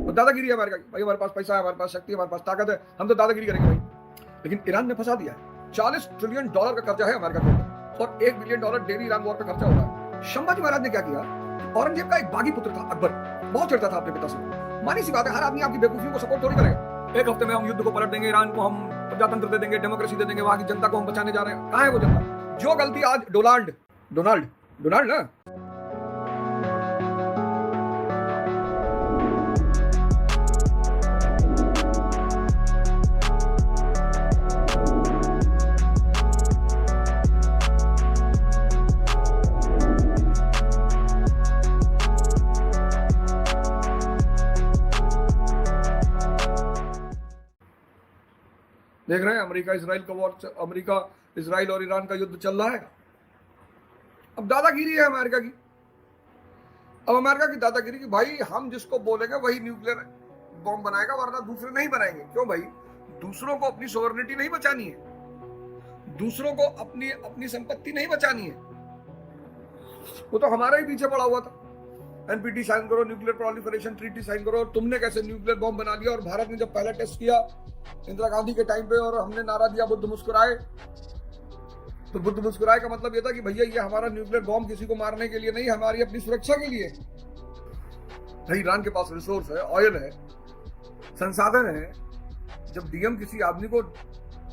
वो दादागिरी है अमेरिका की। भाई हमारे पास पैसा है, हमारे पास शक्ति है, हमारे पास ताकत है, हम तो दादागिरी करेंगे भाई। लेकिन ईरान ने फंसा दिया है। $40 ट्रिलियन का कर्जा है अमेरिका के ऊपर और $1 बिलियन डेली ईरान वॉर पे खर्चा हो रहा है। संभाजी महाराज ने क्या किया? औरंगजेब का एक बागी पुत्र था अकबर, बहुत चढ़ता था अपने पिता से। मानी सी बात है, हर आदमी आपकी बेवकूफियों को सपोर्ट थोड़ी करेगा। एक हफ्ते में हम युद्ध को पलट देंगे, ईरान को हम प्रजातंत्र दे देंगे, डेमोक्रेसी दे देंगे, वहां की जनता को हम बचाने जा रहे हैं। कहां है वो जनता? जो गलती आज डोनाल्ड ना देख रहे हैं, अमेरिका इजराइल का वॉर, अमेरिका इजराइल और ईरान का युद्ध चल रहा है। अब दादागिरी है अमेरिका की। अब अमेरिका की दादागिरी की भाई हम जिसको बोलेंगे वही न्यूक्लियर बॉम्ब बनाएगा, वरना दूसरे नहीं बनाएंगे। क्यों भाई? दूसरों को अपनी सोवरेनिटी नहीं बचानी है, दूसरों को अपनी संपत्ति नहीं बचानी है। वो तो हमारा ही पीछे पड़ा हुआ था। एनपीटी साइन करो, न्यूक्लियर प्रोलिफरेशन ट्रीटी साइन करो। और तुमने कैसे न्यूक्लियर बॉम्ब बना लिया? और भारत ने जब पहला टेस्ट किया इंदिरा गांधी के टाइम पे और हमने नारा दिया बुद्ध मुस्कुराए, तो बुद्ध मुस्कुराए का मतलब ये था कि भैया ये हमारा न्यूक्लियर बॉम्ब किसी को मारने के लिए नहीं, हमारी अपनी सुरक्षा के लिए। भाई ईरान के पास रिसोर्स है, ऑयल है, संसाधन है। जब डीएम किसी आदमी को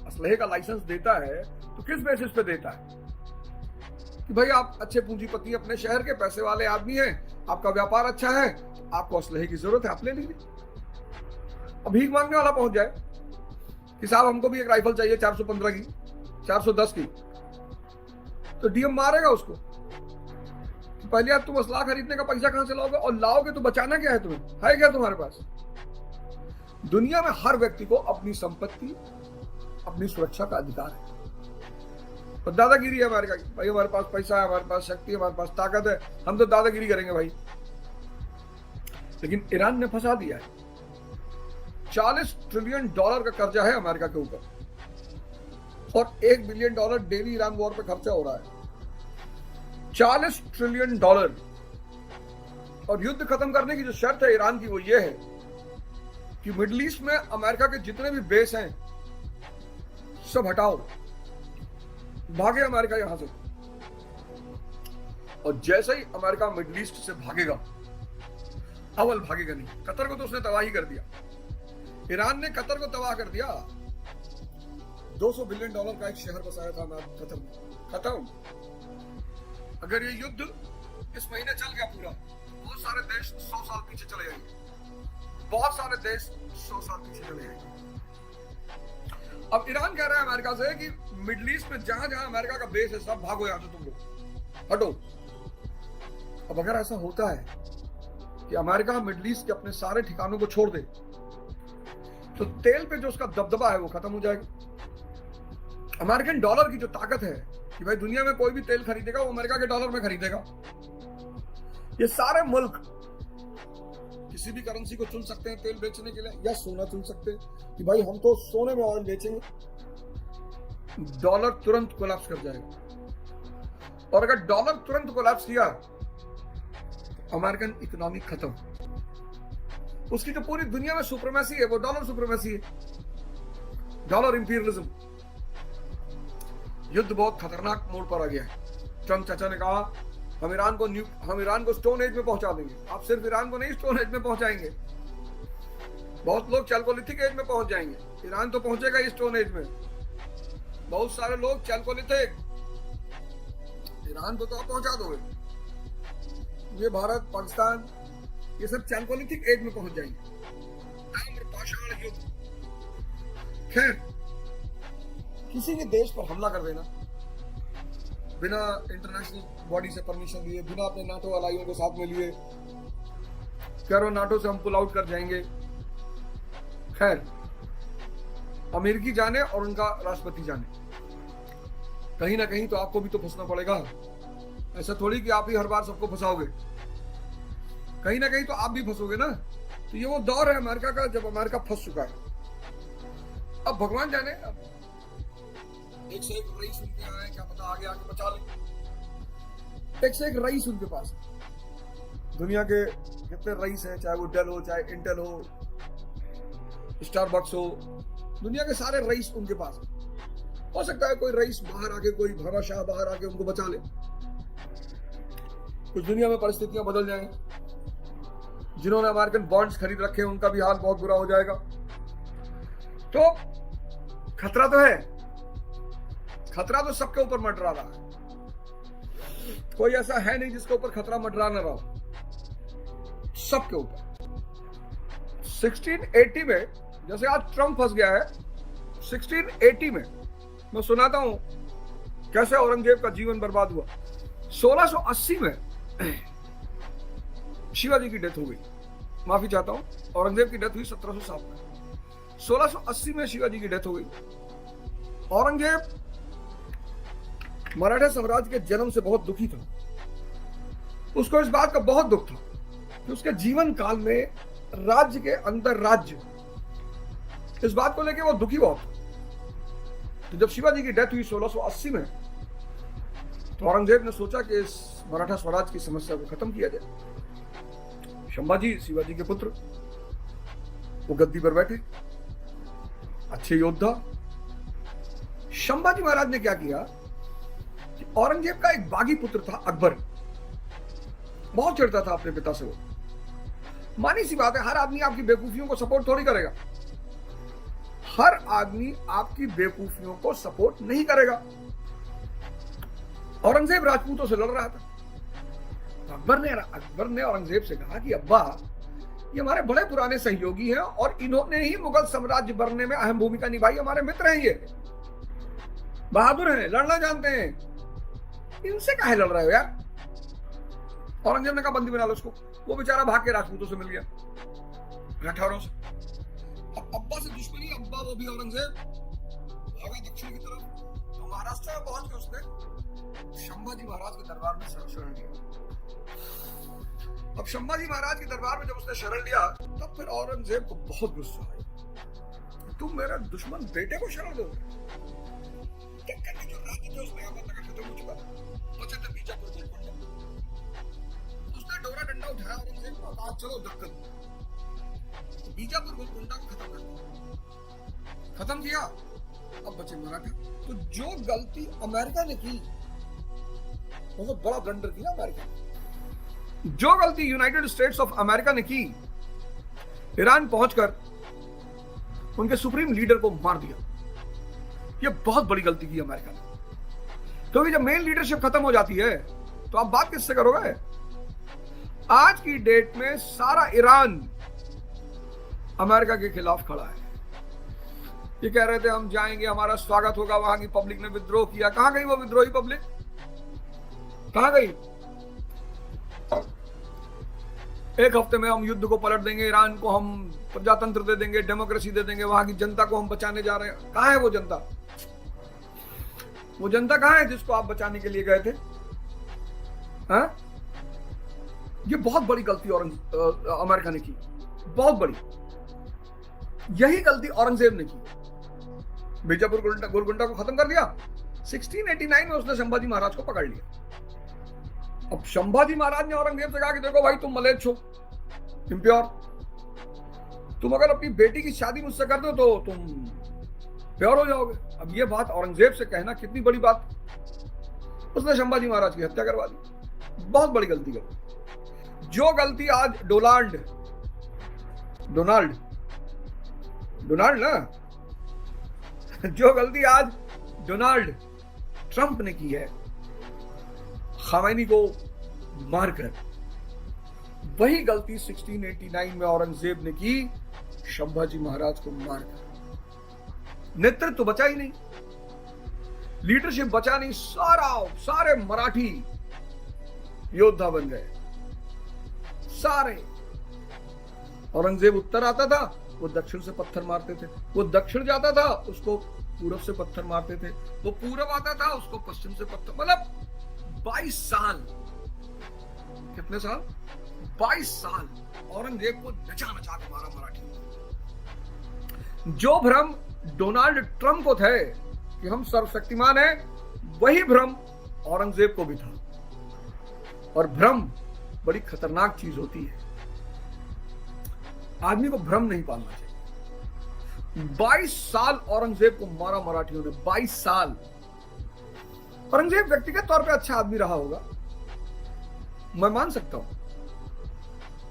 असलहे का लाइसेंस देता है तो किस बेसिस पे देता है? कि भाई आप अच्छे पूंजीपति, अपने शहर के पैसे वाले आदमी हैं, आपका व्यापार अच्छा है, आपको असलहे की जरूरत है, आप ले लीजिए। अब भीख मांगने वाला पहुंच जाए कि साहब हमको भी एक राइफल चाहिए 415 की, 410 की, तो डीएम मारेगा उसको। तो पहले आप तुम असला खरीदने का पैसा कहां से लाओगे? और लाओगे तो बचाना क्या है तुम्हें? है क्या तुम्हारे पास? दुनिया में हर व्यक्ति को अपनी संपत्ति, अपनी सुरक्षा का अधिकार है। और दादागिरी है अमेरिका की। भाई हमारे पास पैसा है, हमारे पास शक्ति है, हमारे पास ताकत है, हम तो दादागिरी करेंगे भाई। लेकिन ईरान ने फंसा दिया है। $40 ट्रिलियन का कर्जा है अमेरिका के ऊपर और $1 बिलियन डेली ईरान वॉर पे खर्चा हो रहा है। $40 ट्रिलियन। और युद्ध खत्म करने की जो शर्त है ईरान की वो ये है कि मिडिल ईस्ट में अमेरिका के जितने भी बेस हैं सब हटाओ, भागे अमेरिका यहां से। और जैसे ही अमेरिका मिडिल ईस्ट से भागेगा, अव्वल भागेगा नहीं, कतर को तो उसने तबाही कर दिया। ईरान ने कतर को तबाह कर दिया। $200 बिलियन का एक शहर बसाया था कतर में, खत्म। अगर ये युद्ध इस महीने चल गया पूरा, बहुत सारे देश 100 साल पीछे चले जाएंगे, बहुत सारे देश 100 साल पीछे चले जाएंगे। अब ईरान कह रहा है अमेरिका से कि मिडिल ईस्ट में जहां जहां अमेरिका का बेस है सब भागो यहां से, तुम लोग हटो। अब अगर ऐसा होता है कि अमेरिका मिडिल ईस्ट के अपने सारे ठिकानों को छोड़ दे, तो तेल पे जो उसका दबदबा है वो खत्म हो जाएगा। अमेरिकन डॉलर की जो ताकत है कि भाई दुनिया में कोई भी तेल खरीदेगा वो अमेरिका के डॉलर में खरीदेगा। ये सारे मुल्क किसी भी करेंसी को चुन सकते हैं तेल बेचने के लिए, या सोना चुन सकते हैं कि भाई हम तो सोने में ऑयल बेचेंगे। डॉलर तुरंत कोलैप्स कर जाएगा। और अगर डॉलर तुरंत कोलैप्स किया तो अमेरिकन इकोनॉमी खत्म। उसकी जो पूरी दुनिया में सुप्रीमेसी है वो डॉलर सुप्रीमेसी है, डॉलर इंपीरियलिज्म। युद्ध बहुत खतरनाक मोड़ पर आ गया है। ट्रम्प चाचा ने कहा हम ईरान को स्टोन एज में पहुंचा देंगे। आप सिर्फ ईरान को नहीं स्टोन एज में पहुंचाएंगे, बहुत लोग चैल्कोलिथिक एज में पहुंच जाएंगे। ईरान तो पहुंचेगा ही स्टोन एज में। बहुत सारे लोग चैल्कोलिथिक, ईरान को तो आप पहुंचा दोगे। ये भारत, पाकिस्तान, ये सब चैल्कोलिथिक एज में पहुंच जाएंगे। ताम्रपाषाण युद्ध। खैर, किसी भी देश पर हमला कर देना बिना इंटरनेशनल बॉडी से परमिशन लिए, बिना अपने नाटो अलाइयों को साथ में लिए, करो नाटो से हम पुल आउट कर जाएंगे। खैर, अमेरिकी जाने और उनका राष्ट्रपति जाने, कहीं ना कहीं तो आपको भी तो फंसना पड़ेगा। ऐसा थोड़ी कि आप ही हर बार सबको फंसाओगे, कहीं ना कहीं तो आप भी फंसोगे ना। तो ये वो दौर है अमेरिका का जब अमेरिका फंस चुका है। अब भगवान जाने, अब एक से एक रईस उनके आए, क्या पता आगे आके बचा ले। एक से एक रईस उनके पास, दुनिया के कितने रईस हैं, चाहे वो डेल हो, चाहे इंटेल हो, स्टारबक्स हो, दुनिया के सारे रईस उनके पास हैं। हो सकता है कोई रईस बाहर आके, कोई भामाशाह बाहर आके उनको बचा ले। कुछ दुनिया में परिस्थितियां बदल जाएंगी। जिन्होंने अमेरिकन बॉन्ड्स खरीद रखे हैं उनका भी हाल बहुत बुरा हो जाएगा। तो खतरा तो है, खतरा तो सबके ऊपर मंडरा रहा है। कोई ऐसा है नहीं जिसके ऊपर खतरा मंडरा न रहा हो, सबके ऊपर। 1680 में जैसे आज ट्रंप फंस गया है, 1680 में मैं सुनाता हूं कैसे औरंगजेब का जीवन बर्बाद हुआ। 1680 में शिवाजी की डेथ हो गई, माफी चाहता हूं, औरंगजेब की डेथ हुई 1707 में। 1680 में शिवाजी की डेथ हो गई। औरंगजेब मराठा साम्राज्य के जन्म से बहुत दुखी था। उसको इस बात का बहुत दुख था कि उसके जीवन काल में राज्य के अंदर राज्य, इस बात को लेकर वो दुखी बहुत था। तो जब शिवाजी की डेथ हुई 1680 में, तो औरंगजेब ने सोचा कि इस मराठा स्वराज की समस्या को खत्म किया जाए। संभाजी, शिवाजी के पुत्र, वो गद्दी पर बैठे, अच्छे योद्धा। संभाजी महाराज ने क्या किया कि औरंगजेब का एक बागी पुत्र था अकबर, बहुत चिढ़ता था अपने पिता से वो। मानी सी बात है, हर आदमी आपकी बेवकूफियों को सपोर्ट थोड़ी करेगा, हर आदमी आपकी बेवकूफियों को सपोर्ट नहीं करेगा। औरंगजेब राजपूतों से लड़ रहा था। तो अकबर ने औरंगजेब से कहा कि अब्बा, ये हमारे बड़े पुराने सहयोगी हैं और इन्होंने ही मुगल साम्राज्य बनने में अहम भूमिका निभाई, हमारे मित्र हैं, ये बहादुर हैं, लड़ना जानते हैं, इनसे काहे लड़ रहे हो यार। औरंगजेब ने कहा बंदी बना लो उसको। वो बेचारा भाग के राजपूतों से मिल गया, राठौरों से। अब अब्बा से दुश्मनी, अब्बा वो भी औरंगजेब भागा दक्षिण की तरफ। तो महाराष्ट्र में पहुंच के उसने संभाजी महाराज के दरबार में शरण लिया। अब संभाजी महाराज के दरबार में जब उसने शरण लिया, तब फिर औरंगजेब को बहुत गुस्सा आया। तुम मेरा दुश्मन बेटे को शरण दो? क्या करने जो राज्य थे उसमें आमद तक खत्म हो चुका, बचे थे बीजापुर गोलकोंडा। उसने डोरा डंडा उठाया औरंगजेब को, कहा चलो दक्कन, बीजापुर गोलकोंडा को खत्म कर दिया। खत्म किया, अब बचे मराठा। तो जो गलती अमेरिका ने की, बहुत बड़ा ब्लंडर किया अमेरिका ने। जो गलती यूनाइटेड स्टेट्स ऑफ अमेरिका ने की, ईरान पहुंचकर उनके सुप्रीम लीडर को मार दिया, यह बहुत बड़ी गलती की अमेरिका ने। क्योंकि जब मेन लीडरशिप खत्म हो जाती है तो आप बात किससे करोगे? आज की डेट में सारा ईरान अमेरिका के खिलाफ खड़ा है। ये कह रहे थे हम जाएंगे, हमारा स्वागत होगा, वहां की पब्लिक ने विद्रोह किया। कहां गई वो विद्रोही पब्लिक? कहां गई? एक हफ्ते में हम युद्ध को पलट देंगे, ईरान को हम प्रजातंत्र दे देंगे, डेमोक्रेसी दे देंगे, वहां की जनता को हम बचाने जा रहे हैं। कहां है वो जनता? वो जनता कहां है जिसको आप बचाने के लिए गए थे? हाँ? ये बहुत बड़ी गलती अमेरिका ने की, बहुत बड़ी। यही गलती औरंगजेब ने की। बीजापुर गोलकोंडा को खत्म कर दिया। 1689 में उसने संभाजी महाराज को पकड़ लिया। अब संभाजी महाराज ने औरंगजेब से कहा कि देखो भाई, तुम मलेच्छ हो, इम्प्योर, तुम अगर अपनी बेटी की शादी मुझसे कर दो तो तुम प्योर हो जाओगे। अब ये बात औरंगजेब से कहना कितनी बड़ी बात। उसने संभाजी महाराज की हत्या करवा दी। बहुत बड़ी गलती कर। जो गलती आज डोनाल्ड ना, जो गलती आज डोनाल्ड ट्रंप ने की है खामैनी को मारकर, वही गलती 1689 में औरंगजेब ने की संभाजी महाराज को मारकर। नेतृत्व तो बचा ही नहीं, लीडरशिप बचा नहीं, सारे मराठी योद्धा बन गए सारे। औरंगजेब उत्तर आता था, वो दक्षिण से पत्थर मारते थे। वो दक्षिण जाता था, उसको पूरब से पत्थर मारते थे। वो पूरब आता था, उसको पश्चिम से पत्थर। मतलब 22 साल, कितने साल? 22 साल औरंगजेब को नचा नचा के मारा मराठी। जो भ्रम डोनाल्ड ट्रंप को थे कि हम सर्वशक्तिमान हैं, वही भ्रम औरंगजेब को भी था। और भ्रम बड़ी खतरनाक चीज होती है। आदमी को भ्रम नहीं पालना चाहिए। 22 साल औरंगजेब को मारा मराठियों ने, 22 साल। औरंगजेब व्यक्तिगत तौर पे अच्छा आदमी रहा होगा, मैं मान सकता हूं,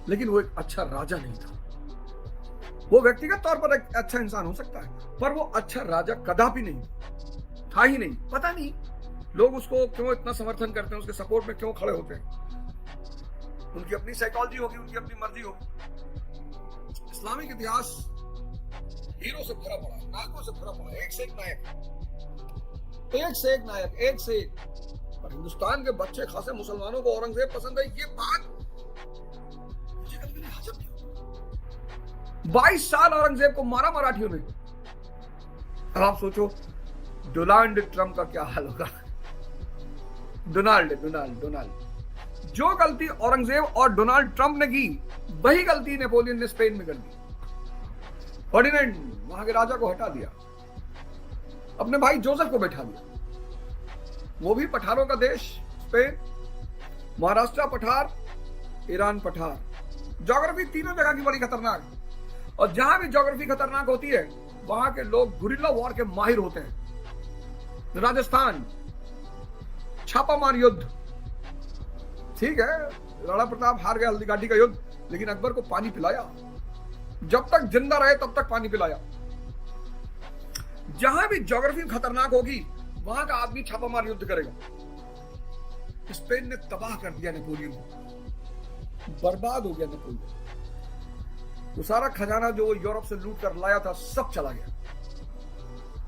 लेकिन वो एक अच्छा राजा नहीं था। वो व्यक्तिगत तौर पर एक अच्छा इंसान हो सकता है, पर वो अच्छा राजा कदापि नहीं था ही नहीं। पता नहीं लोग उसको क्यों इतना समर्थन करते हैं, उसके सपोर्ट में क्यों खड़े होते हैं। उनकी अपनी साइकोलॉजी होगी, उनकी अपनी मर्जी होगी। इस्लामिक इतिहास हीरो से भरा पड़ा है, नायकों से भरा पड़ा है, एक से एक नायक, एक से एक नायक, एक से एक। और हिंदुस्तान के बच्चे खासे मुसलमानों को औरंगजेब पसंद है, ये बात मुझे कभी नहीं हजम नहीं। 22 साल औरंगजेब को मारा मराठियों ने। अब आप सोचो डोनाल्ड ट्रंप का क्या हाल होगा। डोनाल्ड जो गलती औरंगजेब और डोनाल्ड ट्रंप ने की, वही गलती नेपोलियन ने स्पेन में कर दी। फर्डिनेंड वहां के राजा को हटा दिया, अपने भाई जोसेफ को बैठा दिया। वो भी पठारों का देश स्पेन, महाराष्ट्र पठार, ईरान पठार। ज्योग्राफी तीनों जगह की बड़ी खतरनाक, और जहां भी ज्योग्राफी खतरनाक होती है वहां के लोग गुरिल्ला वॉर के माहिर होते हैं। राजस्थान छापामार युद्ध, ठीक है, राणा प्रताप हार गया हल्दीघाटी का युद्ध, लेकिन अकबर को पानी पिलाया, जब तक जिंदा रहे तब तक पानी पिलाया। जहां भी ज्योग्राफी खतरनाक होगी वहां का आदमी छापामार युद्ध करेगा। स्पेन ने तबाह कर दिया नेपोलियन को, बर्बाद हो गया नेपोलियन। वो सारा खजाना जो यूरोप से लूट कर लाया था सब चला गया।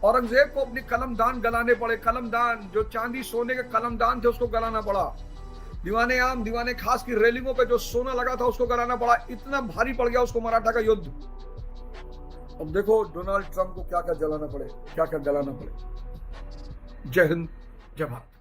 औरंगजेब को अपनी कलमदान गलाने पड़े, कलमदान जो चांदी सोने के कलमदान थे उसको गलाना पड़ा। दीवाने आम दीवाने खास की रेलिंगों पे जो सोना लगा था उसको गलाना पड़ा। इतना भारी पड़ गया उसको मराठा का युद्ध। अब देखो डोनाल्ड ट्रंप को क्या क्या जलाना पड़े, क्या क्या गलाना पड़े। जय हिंद, जय भारत।